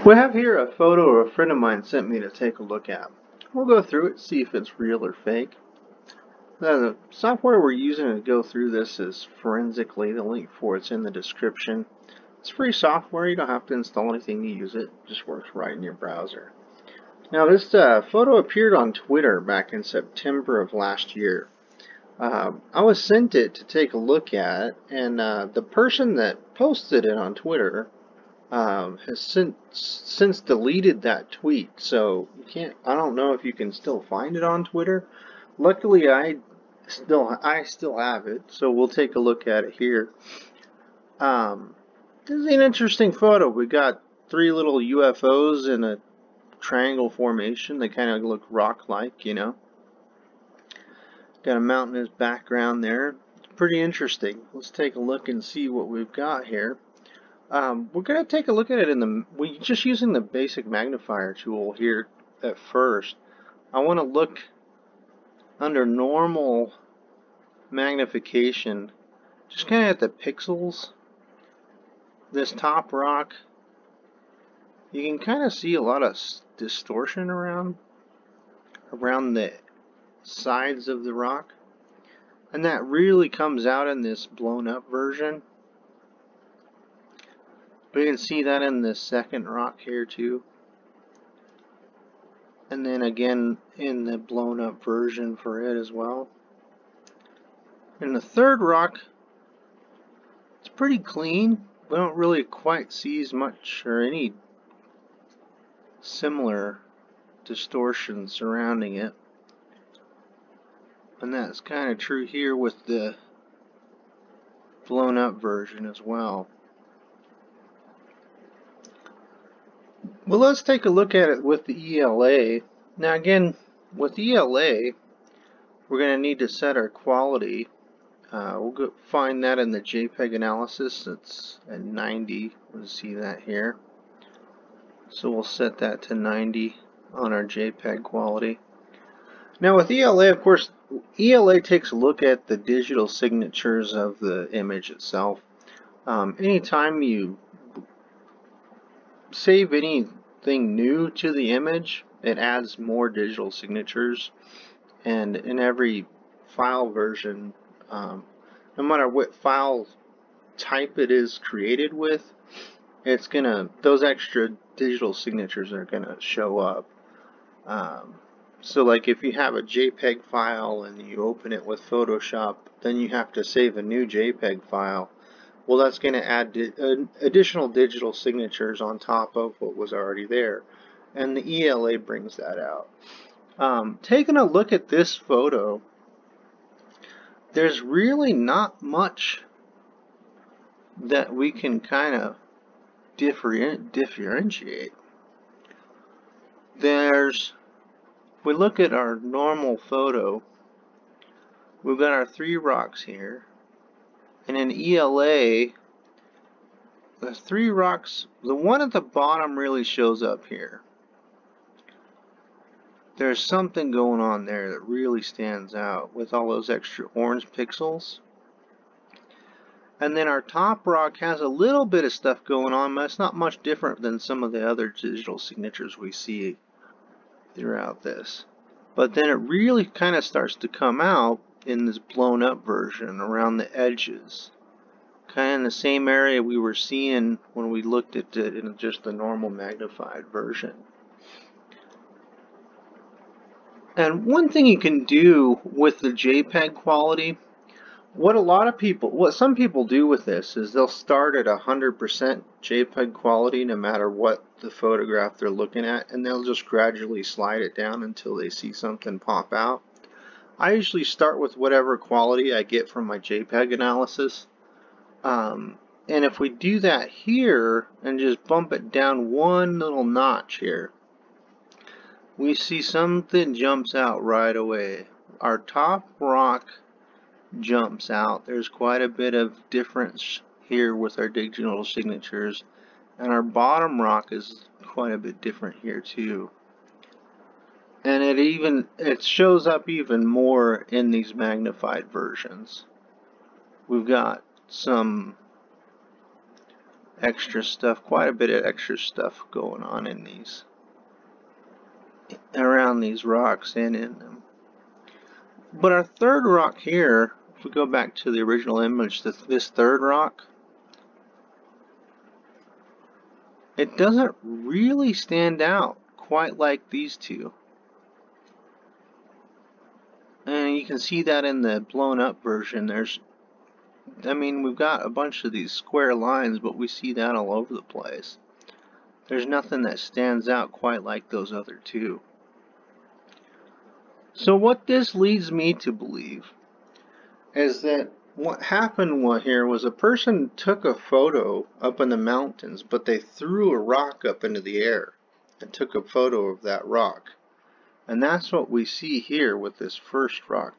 We have here a photo a friend of mine sent me to take a look at. We'll go through it, see if it's real or fake. The software we're using to go through this is Forensically. The link for it's in the description. It's free software. You don't have to install anything to use it. It just works right in your browser. Now this photo appeared on Twitter back in September of last year. I was sent it to take a look at, and the person that posted it on Twitter has since deleted that tweet, so you can't. I don't know if you can still find it on Twitter. Luckily, I still have it, so we'll take a look at it here. This is an interesting photo. We got three little UFOs in a triangle formation. They kind of look rock-like, you know. Got a mountainous background there. It's pretty interesting. Let's take a look and see what we've got here. We're going to take a look at it we're just using the basic magnifier tool here at first. I want to look under normal magnification, just kind of at the pixels. This top rock, you can kind of see a lot of distortion around the sides of the rock, and that really comes out in this blown up version. We can see that in the second rock here too, and then again in the blown up version for it as well. In the third rock, it's pretty clean. We don't really quite see as much or any similar distortion surrounding it, and that's kind of true here with the blown up version as well. Well, let's take a look at it with the ELA. Now again, with ELA, we're going to need to set our quality. We'll go find that in the JPEG analysis. It's at 90. We'll see that here. So we'll set that to 90 on our JPEG quality. Now with ELA, of course, ELA takes a look at the digital signatures of the image itself. Anytime you save anything new to the image, it adds more digital signatures, and in every file version, no matter what file type it is created with, those extra digital signatures are gonna show up. So like if you have a JPEG file and you open it with Photoshop, then you have to save a new JPEG file. Well, that's going to add additional digital signatures on top of what was already there, and the ELA brings that out. Taking a look at this photo, there's really not much that we can kind of differentiate. If we look at our normal photo, we've got our three rocks here. And in ELA, the three rocks, the one at the bottom really shows up here. There's something going on there that really stands out with all those extra orange pixels. And then our top rock has a little bit of stuff going on, but it's not much different than some of the other digital signatures we see throughout this. But then it really kind of starts to come out in this blown up version around the edges, kind of in the same area we were seeing when we looked at it in just the normal magnified version. And one thing you can do with the JPEG quality, what some people do with this is they'll start at 100% JPEG quality no matter what the photograph they're looking at, and they'll just gradually slide it down until they see something pop out. I usually start with whatever quality I get from my JPEG analysis. And if we do that here and just bump it down one little notch here, we see something jumps out right away. Our top rock jumps out. There's quite a bit of difference here with our digital signatures, and our bottom rock is quite a bit different here too. And it shows up even more in these magnified versions. We've got some extra stuff, quite a bit of extra stuff going on in these, around these rocks and in them. But our third rock here, if we go back to the original image, this third rock, it doesn't really stand out quite like these two. And you can see that in the blown up version. We've got a bunch of these square lines, but we see that all over the place. There's nothing that stands out quite like those other two. So what this leads me to believe is that what happened here was a person took a photo up in the mountains, but they threw a rock up into the air and took a photo of that rock. And that's what we see here with this first rock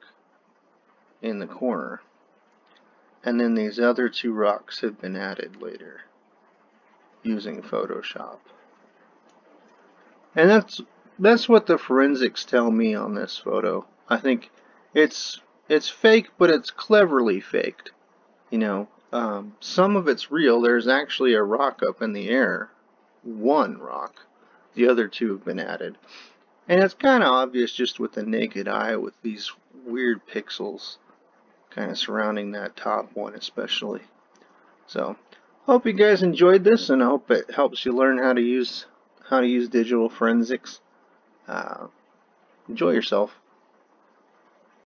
in the corner. And then these other two rocks have been added later using Photoshop. And that's what the forensics tell me on this photo. I think it's fake, but it's cleverly faked. Some of it's real. There's actually a rock up in the air. One rock. The other two have been added. And it's kind of obvious just with the naked eye with these weird pixels kind of surrounding that top one especially. So, hope you guys enjoyed this, and I hope it helps you learn how to use digital forensics. Enjoy yourself.